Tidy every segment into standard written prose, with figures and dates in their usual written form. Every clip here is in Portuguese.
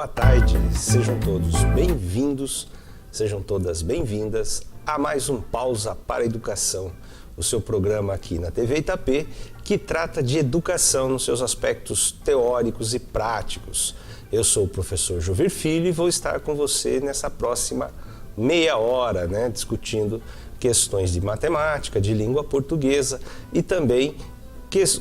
boa tarde, sejam todos bem-vindos, sejam todas bem-vindas a mais um Pausa para a Educação, o seu programa aqui na TV Itapê, que trata de educação nos seus aspectos teóricos e práticos. Eu sou o professor Jovir Filho e vou estar com você nessa próxima meia hora, discutindo questões de matemática, de língua portuguesa e também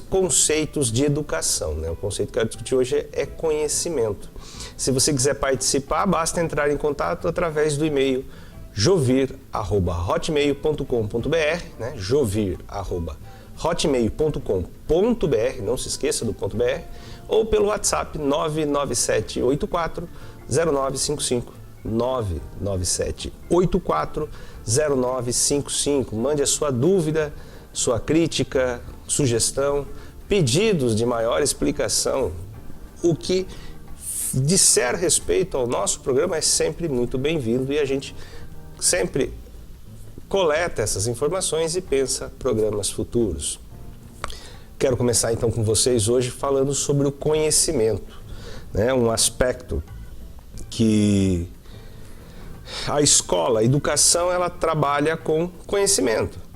conceitos de educação. O conceito que eu quero discutir hoje é conhecimento. Se você quiser participar, basta entrar em contato através do e-mail jovir@hotmail.com.br, jovir@hotmail.com.br, não se esqueça do .br, ou pelo WhatsApp 99784 0955, 99784 0955. Mande a sua dúvida, sua crítica, sugestão, pedidos de maior explicação. O que disser respeito ao nosso programa é sempre muito bem-vindo e a gente sempre coleta essas informações e pensa programas futuros. Quero começar então com vocês hoje falando sobre o conhecimento, um aspecto que a escola, a educação, ela trabalha com conhecimento.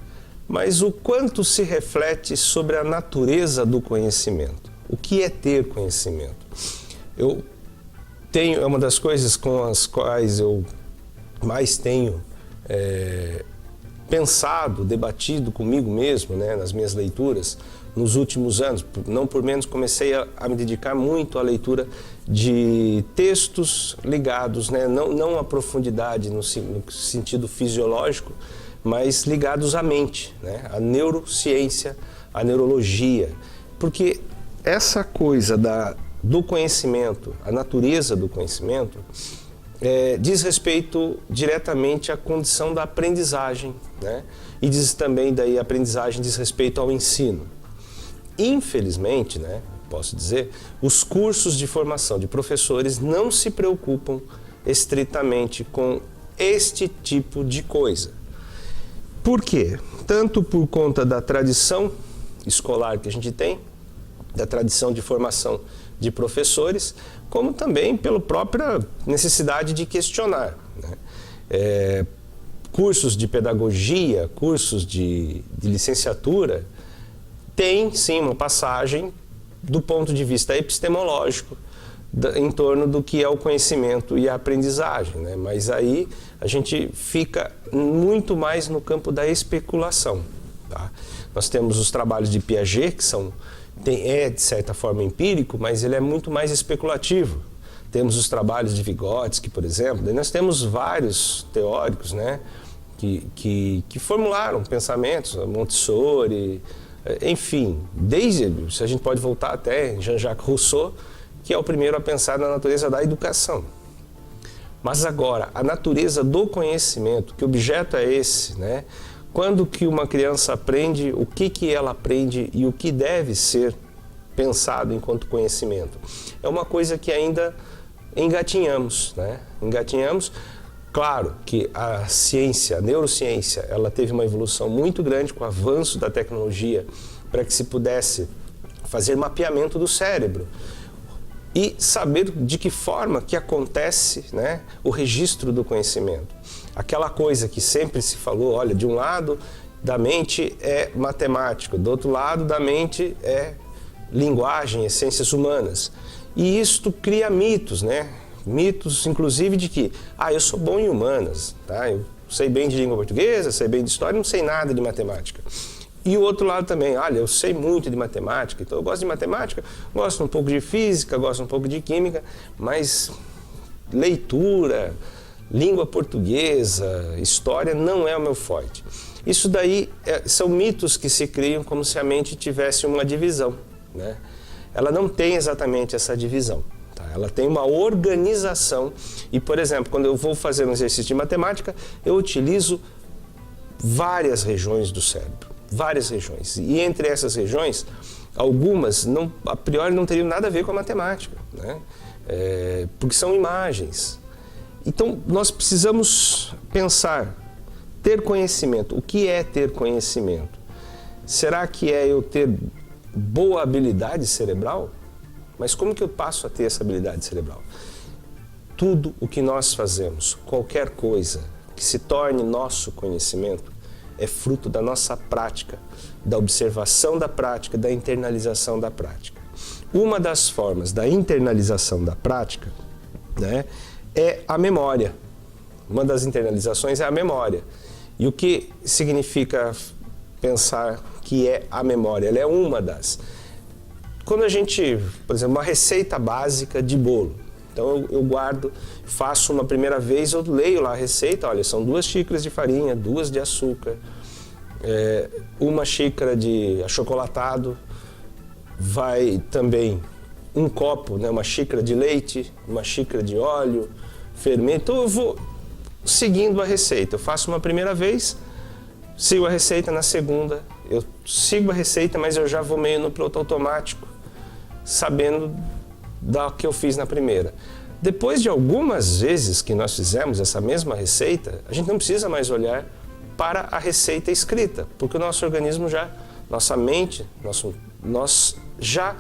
Mas o quanto se reflete sobre a natureza do conhecimento? O que é ter conhecimento? É uma das coisas com as quais eu mais tenho pensado, debatido comigo mesmo, nas minhas leituras, nos últimos anos. Não por menos comecei a me dedicar muito à leitura de textos ligados, não à profundidade no sentido fisiológico, mas ligados à mente, à neurociência, à neurologia. Porque essa coisa do conhecimento, a natureza do conhecimento, diz respeito diretamente à condição da aprendizagem, e diz também daí a aprendizagem diz respeito ao ensino. Infelizmente, posso dizer, os cursos de formação de professores não se preocupam estritamente com este tipo de coisa. Por quê? Tanto por conta da tradição escolar que a gente tem, da tradição de formação de professores, como também pela própria necessidade de questionar. Cursos de pedagogia, cursos de licenciatura, tem sim uma passagem do ponto de vista epistemológico em torno do que é o conhecimento e a aprendizagem, mas aí a gente fica muito mais no campo da especulação. Nós temos os trabalhos de Piaget, que de certa forma empírico, mas ele é muito mais especulativo. Temos os trabalhos de Vygotsky, por exemplo, e nós temos vários teóricos que formularam pensamentos, Montessori, enfim, se a gente pode voltar até Jean-Jacques Rousseau, que é o primeiro a pensar na natureza da educação. Mas agora, a natureza do conhecimento, que objeto é esse, Quando que uma criança aprende, o que ela aprende e o que deve ser pensado enquanto conhecimento? É uma coisa que ainda engatinhamos, Engatinhamos. Claro que a ciência, a neurociência, ela teve uma evolução muito grande com o avanço da tecnologia para que se pudesse fazer mapeamento do cérebro e saber de que forma que acontece o registro do conhecimento. Aquela coisa que sempre se falou, olha, de um lado da mente é matemática, do outro lado da mente é linguagem, ciências humanas. E isto cria mitos, Mitos, inclusive, de que, eu sou bom em humanas, eu sei bem de língua portuguesa, sei bem de história, não sei nada de matemática. E o outro lado também, olha, eu sei muito de matemática, então eu gosto de matemática, gosto um pouco de física, gosto um pouco de química, mas leitura, língua portuguesa, história não é o meu forte. Isso daí são mitos que se criam como se a mente tivesse uma divisão, Ela não tem exatamente essa divisão. Ela tem uma organização e, por exemplo, quando eu vou fazer um exercício de matemática, eu utilizo várias regiões do cérebro, várias regiões. E entre essas regiões, algumas, a priori, não teriam nada a ver com a matemática, porque são imagens. Então, nós precisamos pensar, ter conhecimento. O que é ter conhecimento? Será que é eu ter boa habilidade cerebral? Mas como que eu passo a ter essa habilidade cerebral? tudo o que nós fazemos, qualquer coisa que se torne nosso conhecimento, é fruto da nossa prática, da observação da prática, da internalização da prática. Uma das formas da internalização da prática, né, é a memória. Uma das internalizações é a memória. E o que significa pensar que é a memória? Ela é uma das. Quando a gente, por exemplo, uma receita básica de bolo. Então eu guardo, faço uma primeira vez, eu leio lá a receita, olha, são 2 xícaras de farinha, 2 de açúcar, 1 xícara de achocolatado, vai também 1 copo, né, 1 xícara de leite, 1 xícara de óleo, fermento. Então eu vou seguindo a receita. Eu faço uma primeira vez, sigo a receita, na segunda eu sigo a receita, mas eu já vou meio no piloto automático, sabendo da que eu fiz na primeira. Depois de algumas vezes que nós fizemos essa mesma receita, a gente não precisa mais olhar para a receita escrita, porque o nosso organismo já, nossa mente, nós já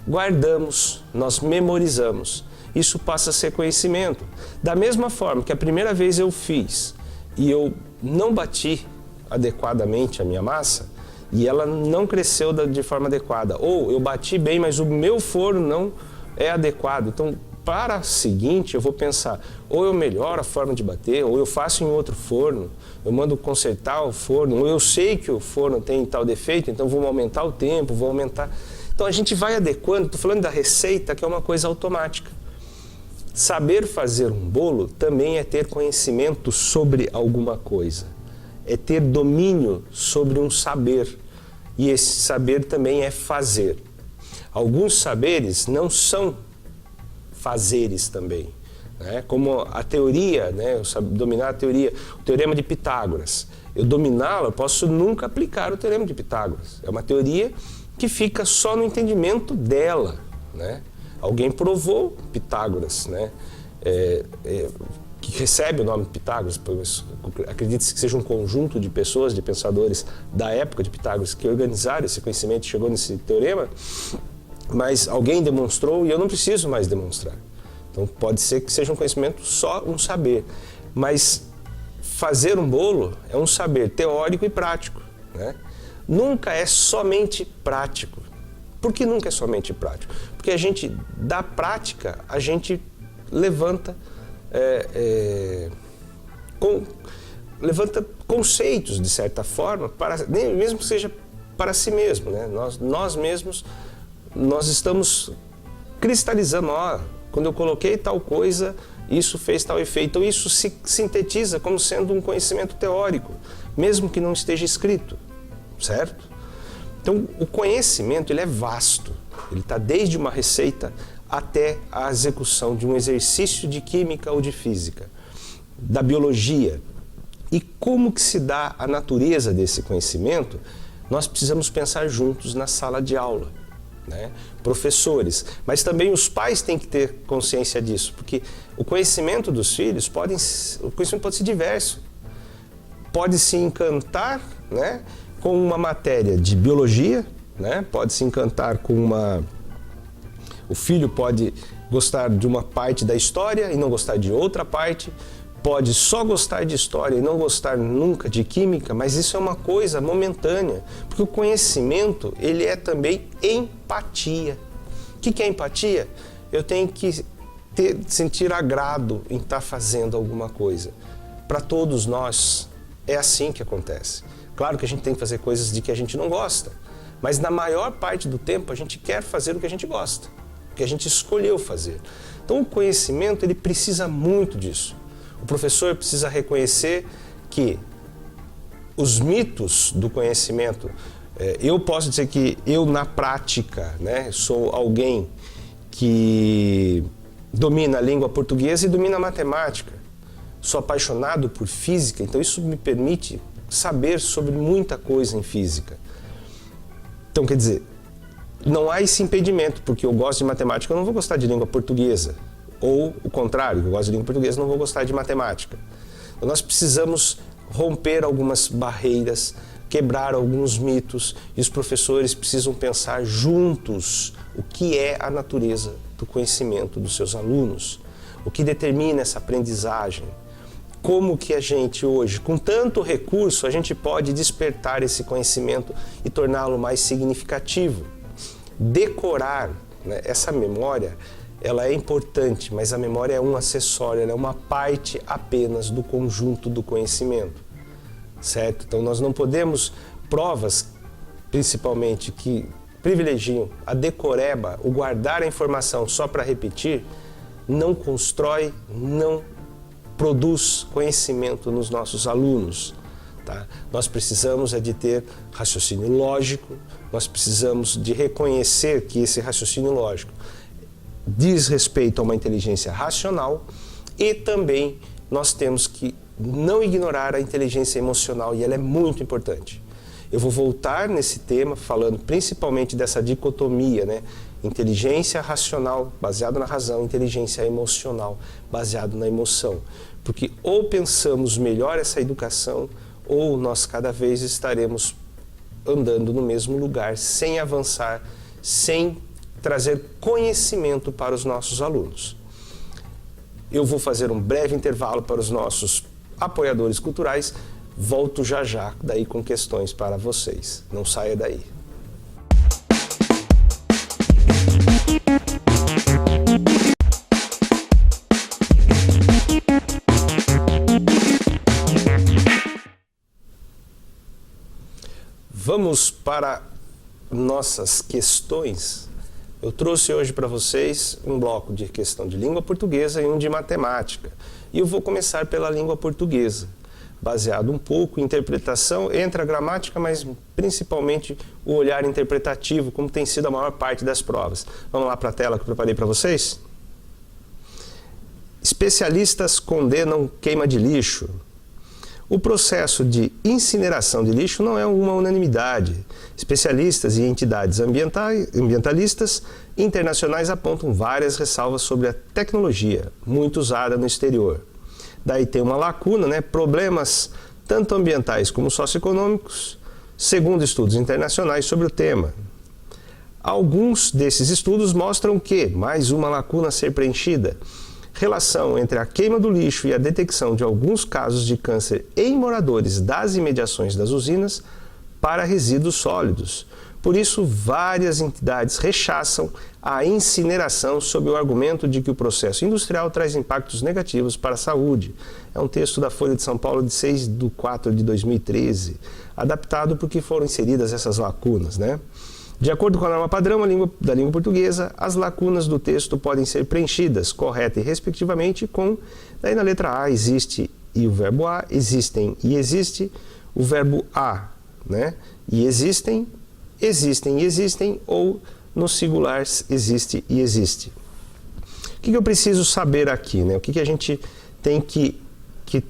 guardamos, nós memorizamos. Isso passa a ser conhecimento. Da mesma forma que a primeira vez eu fiz e eu não bati adequadamente a minha massa, e ela não cresceu de forma adequada, ou eu bati bem, mas o meu forno não é adequado. Então, para a seguinte, eu vou pensar, ou eu melhoro a forma de bater, ou eu faço em outro forno, eu mando consertar o forno, ou eu sei que o forno tem tal defeito, então vou aumentar o tempo, vou aumentar... Então a gente vai adequando, estou falando da receita, que é uma coisa automática. Saber fazer um bolo também é ter conhecimento sobre alguma coisa, é ter domínio sobre um saber, e esse saber também é fazer. Alguns saberes não são fazeres também, né? Como a teoria, né? Eu dominar a teoria, o teorema de Pitágoras. Eu dominá-la, eu posso nunca aplicar o teorema de Pitágoras. É uma teoria que fica só no entendimento dela, né? Alguém provou Pitágoras, né? Que recebe o nome de Pitágoras, acredita-se que seja um conjunto de pessoas, de pensadores da época de Pitágoras, que organizaram esse conhecimento e chegou nesse teorema, mas alguém demonstrou e eu não preciso mais demonstrar. Então pode ser que seja um conhecimento só um saber, mas fazer um bolo é um saber teórico e prático, né? Nunca é somente prático. Por que nunca é somente prático? Porque a gente, da prática, a gente levanta conceitos, de certa forma, mesmo que seja para si mesmo, né? Nós mesmos, nós estamos cristalizando, quando eu coloquei tal coisa, isso fez tal efeito. Então isso se sintetiza como sendo um conhecimento teórico, mesmo que não esteja escrito, certo? Então o conhecimento, ele é vasto, ele está desde uma receita até a execução de um exercício de química ou de física, da biologia. E como que se dá a natureza desse conhecimento? Nós precisamos pensar juntos na sala de aula, né? Professores, mas também os pais têm que ter consciência disso, porque o conhecimento dos filhos o conhecimento pode ser diverso. Pode se encantar, né, com uma matéria de biologia, né? Pode se encantar com o filho pode gostar de uma parte da história e não gostar de outra parte, pode só gostar de história e não gostar nunca de química, mas isso é uma coisa momentânea, porque o conhecimento, ele é também empatia. O que é empatia? Eu tenho que sentir agrado em estar fazendo alguma coisa. Para todos nós, é assim que acontece. Claro que a gente tem que fazer coisas de que a gente não gosta, mas na maior parte do tempo a gente quer fazer o que a gente gosta, o que a gente escolheu fazer. Então o conhecimento, ele precisa muito disso. O professor precisa reconhecer que os mitos do conhecimento, eu posso dizer que eu na prática, né, sou alguém que domina a língua portuguesa e domina a matemática. Sou apaixonado por física, então isso me permite saber sobre muita coisa em física. Então, quer dizer, não há esse impedimento, porque eu gosto de matemática, eu não vou gostar de língua portuguesa. Ou o contrário, eu gosto de língua portuguesa, não vou gostar de matemática. Então, nós precisamos romper algumas barreiras, quebrar alguns mitos, e os professores precisam pensar juntos o que é a natureza do conhecimento dos seus alunos. O que determina essa aprendizagem? Como que a gente hoje, com tanto recurso, a gente pode despertar esse conhecimento e torná-lo mais significativo? Decorar, né? Essa memória, ela é importante, mas a memória é um acessório, ela é uma parte apenas do conjunto do conhecimento, certo? Então nós não podemos, provas principalmente que privilegiam a decoreba, o guardar a informação só para repetir, não constrói, não produz conhecimento nos nossos alunos. Tá? Nós precisamos de ter raciocínio lógico, nós precisamos de reconhecer que esse raciocínio lógico diz respeito a uma inteligência racional e também nós temos que não ignorar a inteligência emocional e ela é muito importante. Eu vou voltar nesse tema falando principalmente dessa dicotomia, né? Inteligência racional baseada na razão, inteligência emocional baseada na emoção. Porque ou pensamos melhor essa educação ou nós cada vez estaremos andando no mesmo lugar, sem avançar, sem trazer conhecimento para os nossos alunos. Eu vou fazer um breve intervalo para os nossos apoiadores culturais, volto já já daí com questões para vocês. Não saia daí. Vamos para nossas questões. Eu trouxe hoje para vocês um bloco de questão de língua portuguesa e um de matemática. E eu vou começar pela língua portuguesa, baseado um pouco em interpretação, entre a gramática, mas principalmente o olhar interpretativo, como tem sido a maior parte das provas. Vamos lá para a tela que eu preparei para vocês? Especialistas condenam queima de lixo. O processo de incineração de lixo não é uma unanimidade. Especialistas e entidades ambientalistas internacionais apontam várias ressalvas sobre a tecnologia, muito usada no exterior. Daí tem uma lacuna, né? Problemas tanto ambientais como socioeconômicos, segundo estudos internacionais sobre o tema. Alguns desses estudos mostram que, mais uma lacuna a ser preenchida, relação entre a queima do lixo e a detecção de alguns casos de câncer em moradores das imediações das usinas para resíduos sólidos. Por isso, várias entidades rechaçam a incineração sob o argumento de que o processo industrial traz impactos negativos para a saúde. É um texto da Folha de São Paulo de 6/4/2013, adaptado porque foram inseridas essas lacunas, né? De acordo com a norma padrão da língua portuguesa, as lacunas do texto podem ser preenchidas, correta e respectivamente, com, daí na letra A, existe e o verbo a, existem e existe, o verbo a, né? E existem, existem e existem, ou no singular, existe e existe. O que eu preciso saber aqui, né? O que a gente tem que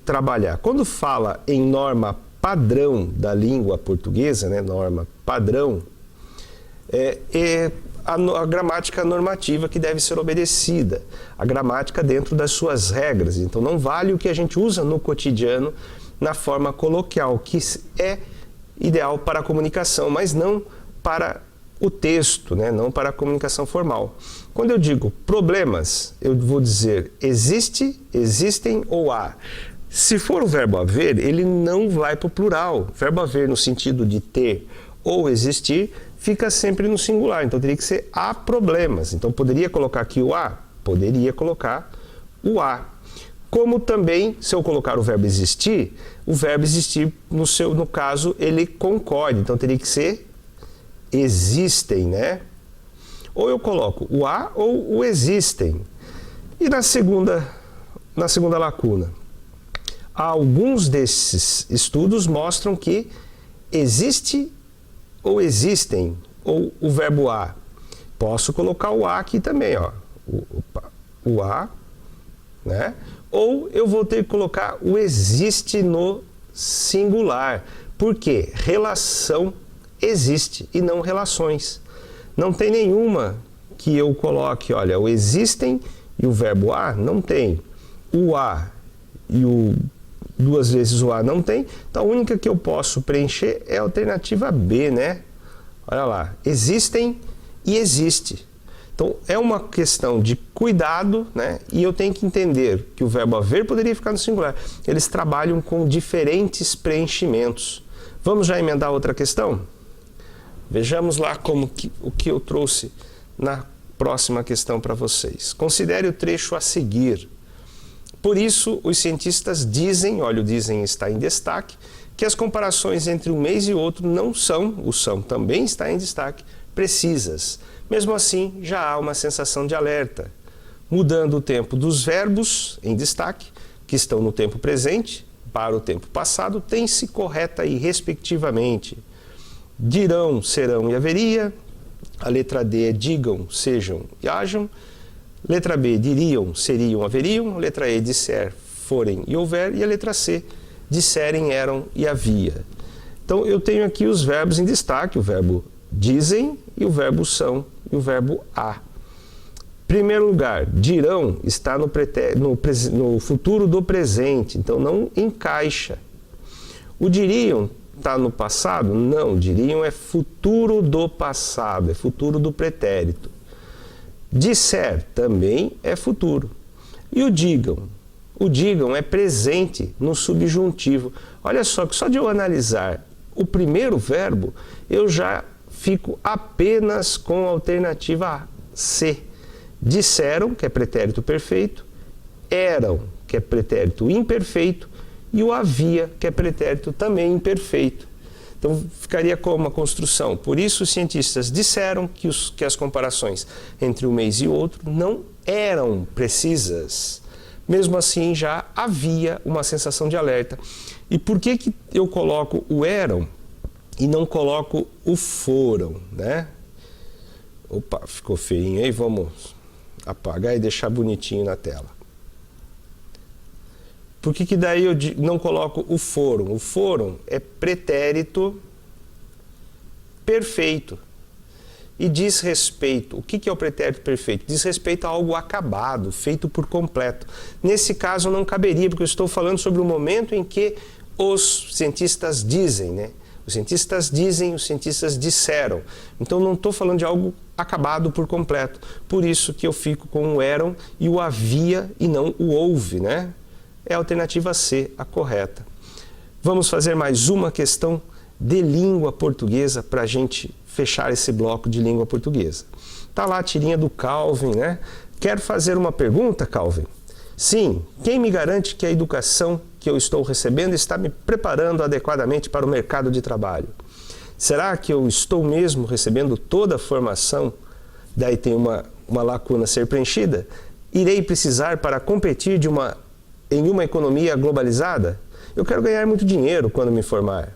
trabalhar? Quando fala em norma padrão da língua portuguesa, né? Norma padrão, a gramática normativa que deve ser obedecida, a gramática dentro das suas regras. Então não vale o que a gente usa no cotidiano na forma coloquial, que é ideal para a comunicação, mas não para o texto, né? Não para a comunicação formal. Quando eu digo problemas, eu vou dizer existe, existem ou há. Se for o verbo haver, ele não vai para o plural. O verbo haver no sentido de ter ou existir fica sempre no singular, então teria que ser há problemas. Então poderia colocar aqui o há? Poderia colocar o há. Como também, se eu colocar o verbo existir no caso, ele concorde, então teria que ser existem, né? Ou eu coloco o há ou o existem. E na segunda lacuna, alguns desses estudos mostram que existe ou existem, ou o verbo há. Posso colocar o há aqui também, ó. O há, né? Ou eu vou ter que colocar o existe no singular. Por quê? Relação existe e não relações. Não tem nenhuma que eu coloque, olha, o existem e o verbo há não tem. O há e duas vezes o A não tem, então a única que eu posso preencher é a alternativa B, né? Olha lá, existem e existe. Então, é uma questão de cuidado, né? E eu tenho que entender que o verbo haver poderia ficar no singular. Eles trabalham com diferentes preenchimentos. Vamos já emendar outra questão? Vejamos lá o que eu trouxe na próxima questão para vocês. Considere o trecho a seguir. Por isso, os cientistas dizem, olha, o dizem está em destaque, que as comparações entre um mês e outro não são, o são também está em destaque, precisas. Mesmo assim, já há uma sensação de alerta. Mudando o tempo dos verbos em destaque, que estão no tempo presente, para o tempo passado, tem-se correta e respectivamente. Dirão, serão e haveria. A letra D é digam, sejam e hajam. Letra B, diriam, seriam, haveriam. Letra E, disser, forem e houver. E a letra C, disserem, eram e havia. Então, eu tenho aqui os verbos em destaque, o verbo dizem e o verbo são e o verbo há. Primeiro lugar, dirão está no futuro do presente, então não encaixa. O diriam está no passado? Não, diriam é futuro do passado, é futuro do pretérito. Disser também é futuro. E o digam é presente no subjuntivo. Olha só, que só de eu analisar o primeiro verbo, eu já fico apenas com a alternativa C. Disseram, que é pretérito perfeito, eram, que é pretérito imperfeito, e o havia, que é pretérito também imperfeito. Então, ficaria como uma construção. Por isso, os cientistas disseram que as comparações entre um mês e outro não eram precisas. Mesmo assim, já havia uma sensação de alerta. E por que eu coloco o eram e não coloco o foram, né? Opa, ficou feinho aí, vamos apagar e deixar bonitinho na tela. Por que daí eu não coloco o foram? O foram é pretérito perfeito. E diz respeito. O que é o pretérito perfeito? Diz respeito a algo acabado, feito por completo. Nesse caso não caberia, porque eu estou falando sobre o momento em que os cientistas dizem, né? Os cientistas dizem, os cientistas disseram. Então não estou falando de algo acabado por completo. Por isso que eu fico com o eram e o havia e não o houve, né? É a alternativa C, a correta. Vamos fazer mais uma questão de língua portuguesa para a gente fechar esse bloco de língua portuguesa. Está lá a tirinha do Calvin, né? Quer fazer uma pergunta, Calvin? Sim, quem me garante que a educação que eu estou recebendo está me preparando adequadamente para o mercado de trabalho? Será que eu estou mesmo recebendo toda a formação? Daí tem uma lacuna a ser preenchida. Irei precisar para competir em uma economia globalizada? Eu quero ganhar muito dinheiro quando me formar.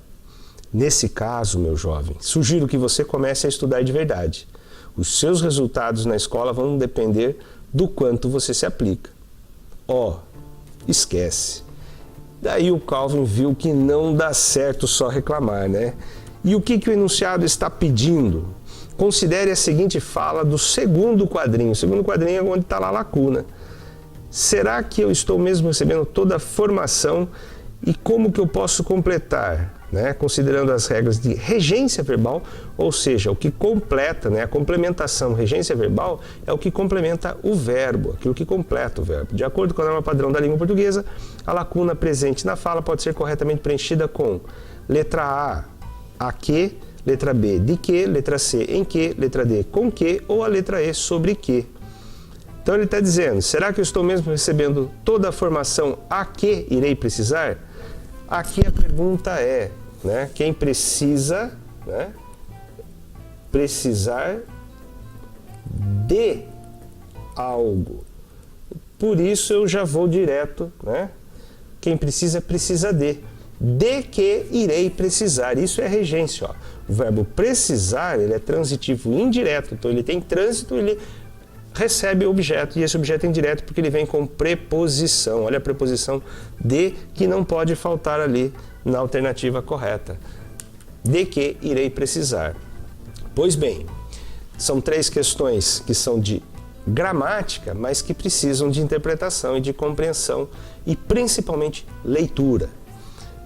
Nesse caso, meu jovem, sugiro que você comece a estudar de verdade. Os seus resultados na escola vão depender do quanto você se aplica. Esquece. Daí o Calvin viu que não dá certo só reclamar, né? E o que o enunciado está pedindo? Considere a seguinte fala do segundo quadrinho. O segundo quadrinho é onde está lá a lacuna. Será que eu estou mesmo recebendo toda a formação e como que eu posso completar? Né? Considerando as regras de regência verbal, ou seja, o que completa, né? A complementação, regência verbal, é o que complementa o verbo, aquilo que completa o verbo. De acordo com a norma padrão da língua portuguesa, a lacuna presente na fala pode ser corretamente preenchida com letra A que, letra B, de que, letra C, em que, letra D, com que, ou a letra E, sobre que. Então ele está dizendo, será que eu estou mesmo recebendo toda a formação a que irei precisar? Aqui a pergunta é, né, quem precisa, né, precisar de algo. Por isso eu já vou direto, né, quem precisa, precisa de. De que irei precisar. Isso é regência. Ó. O verbo precisar, ele é transitivo indireto, então ele tem trânsito, ele recebe objeto, e esse objeto é indireto porque ele vem com preposição. Olha a preposição de, que não pode faltar ali na alternativa correta. De que irei precisar. Pois bem, são 3 questões que são de gramática, mas que precisam de interpretação e de compreensão e principalmente leitura.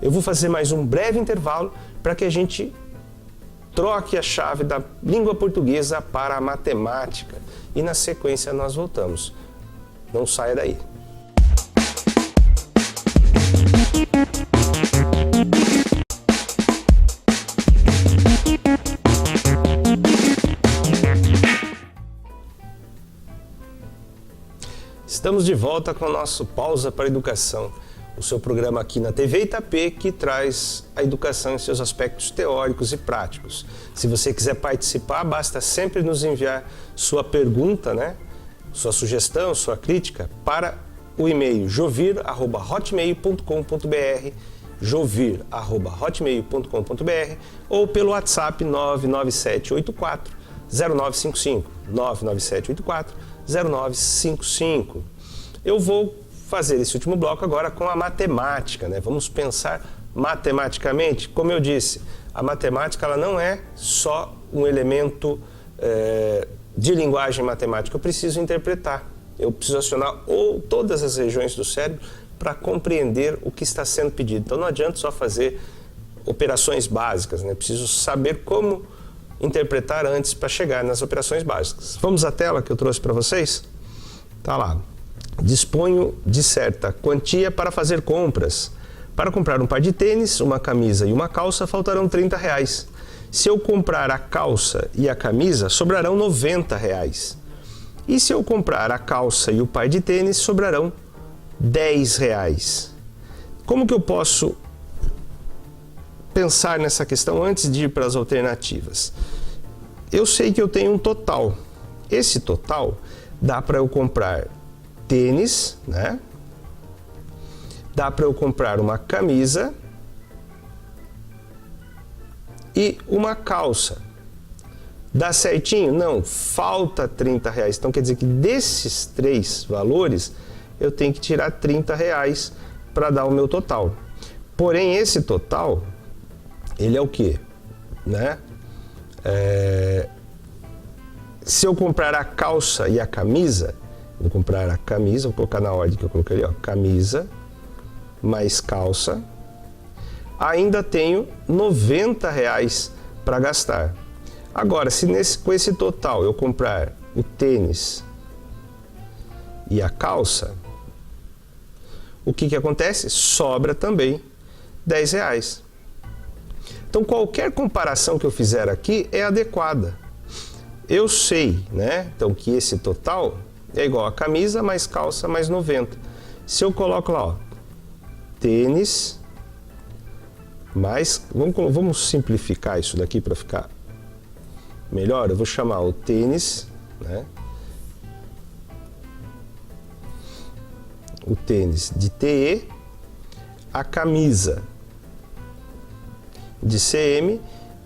Eu vou fazer mais um breve intervalo para que a gente troque a chave da língua portuguesa para a matemática. E na sequência nós voltamos. Não saia daí. Estamos de volta com o nosso Pausa para a Educação, o seu programa aqui na TV Itapê que traz a educação em seus aspectos teóricos e práticos. Se você quiser participar, basta sempre nos enviar sua pergunta, né? Sua sugestão, sua crítica para o e-mail jovir@hotmail.com.br, jovir@hotmail.com.br ou pelo WhatsApp 99784 0955, 99784 0955. Eu vou fazer esse último bloco agora com a matemática, né? Vamos pensar matematicamente. Como eu disse, a matemática ela não é só um elemento de linguagem matemática. Eu preciso interpretar, eu preciso acionar todas as regiões do cérebro para compreender o que está sendo pedido. Então não adianta só fazer operações básicas, né? Eu preciso saber como interpretar antes para chegar nas operações básicas. Vamos à tela que eu trouxe para vocês? Tá lá. Disponho de certa quantia para fazer compras. Para comprar um par de tênis, uma camisa e uma calça, faltarão R$30. Se eu comprar a calça e a camisa, sobrarão R$90. E se eu comprar a calça e o par de tênis, sobrarão R$10. Como que eu posso pensar nessa questão antes de ir para as alternativas? Eu sei que eu tenho um total. Esse total dá para eu comprar tênis, né? Dá para eu comprar uma camisa e uma calça. Dá certinho? Não, falta R$30. Então quer dizer que desses três valores eu tenho que tirar R$30 para dar o meu total. Porém, esse total, ele é o quê? Né? Se eu comprar a calça e a camisa, vou comprar a camisa, vou colocar na ordem que eu coloquei ali, ó, camisa mais calça, ainda tenho R$90 para gastar. Agora, se com esse total eu comprar o tênis e a calça, o que acontece? Sobra também R$10. Então, qualquer comparação que eu fizer aqui é adequada. Eu sei, né? Então, que esse total é igual a camisa mais calça mais 90. Se eu coloco lá, ó, tênis mais... Vamos simplificar isso daqui para ficar melhor. Eu vou chamar o tênis, né? O tênis de TE, a camisa de CM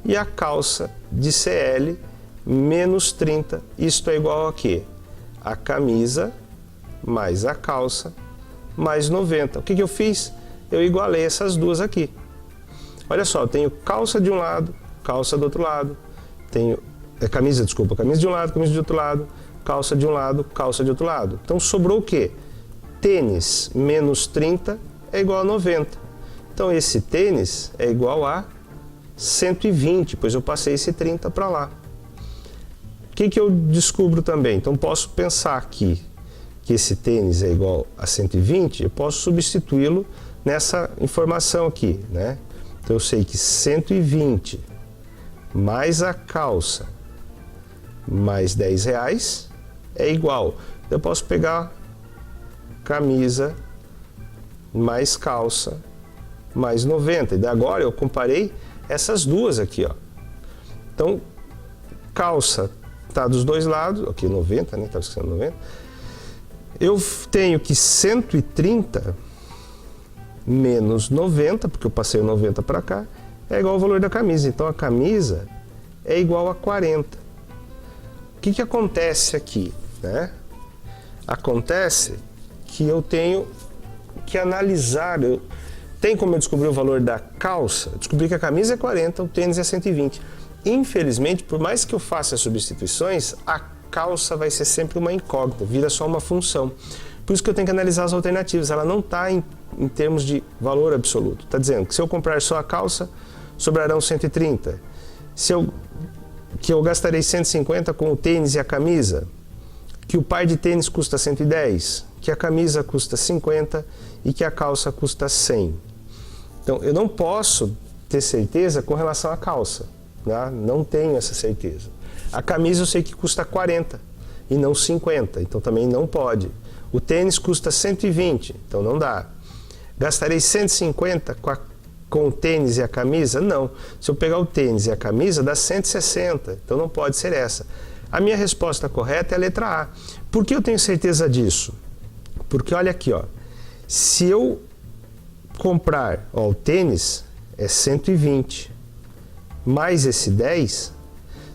e a calça de CL menos 30. Isto é igual a quê? A camisa mais a calça mais 90. O que eu fiz? Eu igualei essas duas aqui. Olha só, eu tenho calça de um lado, calça do outro lado. Tenho camisa de um lado, camisa de outro lado, calça de um lado, calça de outro lado. Então sobrou o quê? Tênis menos 30 é igual a 90. Então esse tênis é igual a 120, pois eu passei esse 30 para lá. O que eu descubro também? Então posso pensar aqui que esse tênis é igual a 120, eu posso substituí-lo nessa informação aqui, né? Então eu sei que 120 mais a calça mais R$10 é igual. Eu posso pegar camisa mais calça mais 90. E agora eu comparei essas duas aqui, ó. Então, calça tá dos dois lados, aqui 90, né? Estava esquecendo 90. Eu tenho que 130 menos 90, porque eu passei o 90 para cá, é igual ao valor da camisa. Então, a camisa é igual a 40. O que acontece aqui, né? Acontece que eu tenho que analisar. Tem como eu descobrir o valor da calça? Eu descobri que a camisa é 40, o tênis é 120. Infelizmente, por mais que eu faça as substituições, a calça vai ser sempre uma incógnita, vira só uma função. Por isso que eu tenho que analisar as alternativas. Ela não está em termos de valor absoluto. Está dizendo que se eu comprar só a calça, sobrarão 130. que eu gastarei 150 com o tênis e a camisa, que o par de tênis custa 110, que a camisa custa 50 e que a calça custa 100. Então, eu não posso ter certeza com relação à calça, né? Não tenho essa certeza. A camisa eu sei que custa 40 e não 50, então também não pode. O tênis custa 120, então não dá. Gastarei 150 com o tênis e a camisa? Não. Se eu pegar o tênis e a camisa, dá 160, então não pode ser essa. A minha resposta correta é a letra A. Por que eu tenho certeza disso? Porque olha aqui, ó. Se eu comprar, ó, o tênis é 120, mais esse 10,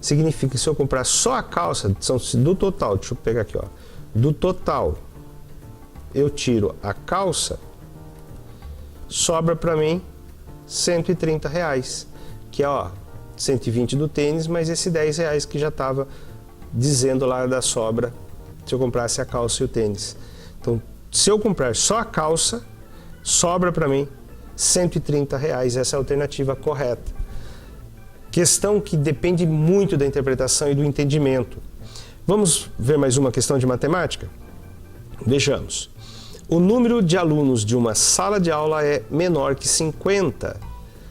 significa que se eu comprar só a calça, do total, deixa eu pegar aqui, ó. Do total, eu tiro a calça, sobra para mim R$130, que é, ó, 120 do tênis, mais esse R$10 que já estava dizendo lá da sobra, se eu comprasse a calça e o tênis. Então, se eu comprar só a calça, sobra para mim R$130, essa é a alternativa correta. Questão que depende muito da interpretação e do entendimento. Vamos ver mais uma questão de matemática? Vejamos. O número de alunos de uma sala de aula é menor que 50,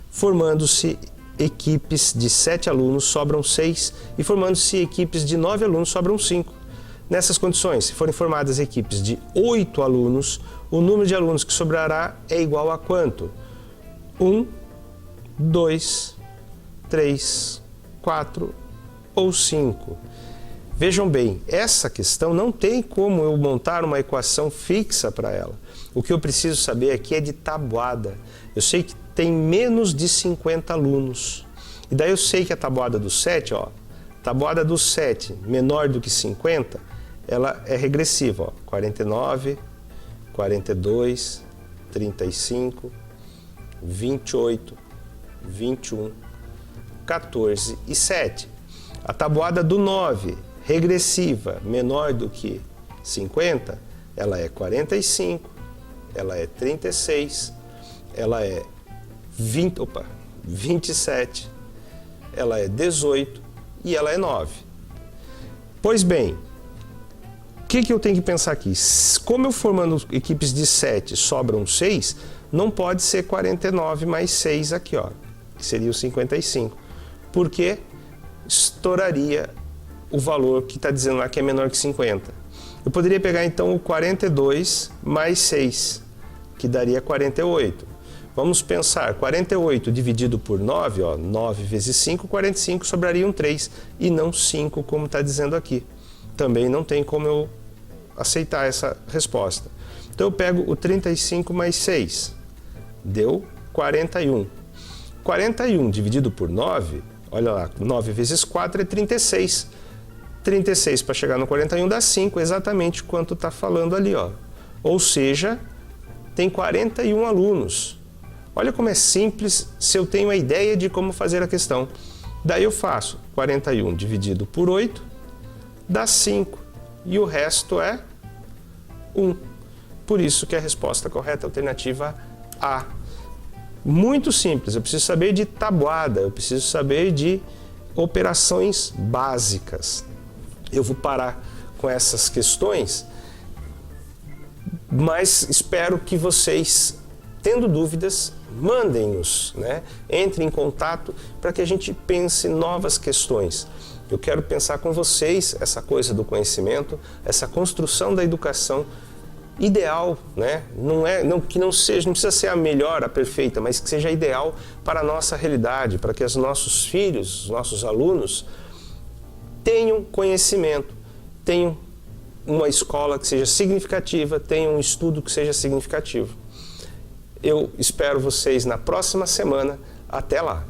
formando-se equipes de 7 alunos, sobram 6, e formando-se equipes de 9 alunos, sobram 5. Nessas condições, se forem formadas equipes de 8 alunos, o número de alunos que sobrará é igual a quanto? 1, 2, 3, 4 ou 5. Vejam bem, essa questão não tem como eu montar uma equação fixa para ela. O que eu preciso saber aqui é de tabuada. Eu sei que tem menos de 50 alunos. E daí eu sei que a tabuada do 7, ó, tabuada do 7 menor do que 50, ela é regressiva, ó, 49, 42, 35, 28, 21, 14 e 7. A tabuada do 9, regressiva, menor do que 50, ela é 45, ela é 36, ela é 27, ela é 18 e ela é 9. Pois bem, o que eu tenho que pensar aqui? Como eu formando equipes de 7 sobram 6, não pode ser 49 mais 6 aqui, ó, que seria o 55, porque estouraria o valor que está dizendo lá que é menor que 50. Eu poderia pegar então o 42 mais 6, que daria 48. Vamos pensar, 48 dividido por 9, ó, 9 vezes 5, 45, sobraria um 3 e não 5, como está dizendo aqui. Também não tem como eu aceitar essa resposta. Então eu pego o 35 mais 6, deu 41. 41 dividido por 9, olha lá, 9 vezes 4 é 36. 36 para chegar no 41 dá 5, exatamente quanto está falando ali, ó. Ou seja, tem 41 alunos. Olha como é simples se eu tenho a ideia de como fazer a questão. Daí eu faço 41 dividido por 8, dá 5. E o resto é 1. Por isso que a resposta correta é a alternativa A. Muito simples, eu preciso saber de tabuada, eu preciso saber de operações básicas. Eu vou parar com essas questões, mas espero que vocês, tendo dúvidas, mandem-nos, né? Entrem em contato para que a gente pense novas questões. Eu quero pensar com vocês essa coisa do conhecimento, essa construção da educação ideal, né? Que não precisa ser a melhor, a perfeita, mas que seja ideal para a nossa realidade, para que os nossos filhos, os nossos alunos tenham conhecimento, tenham uma escola que seja significativa, tenham um estudo que seja significativo. Eu espero vocês na próxima semana. Até lá!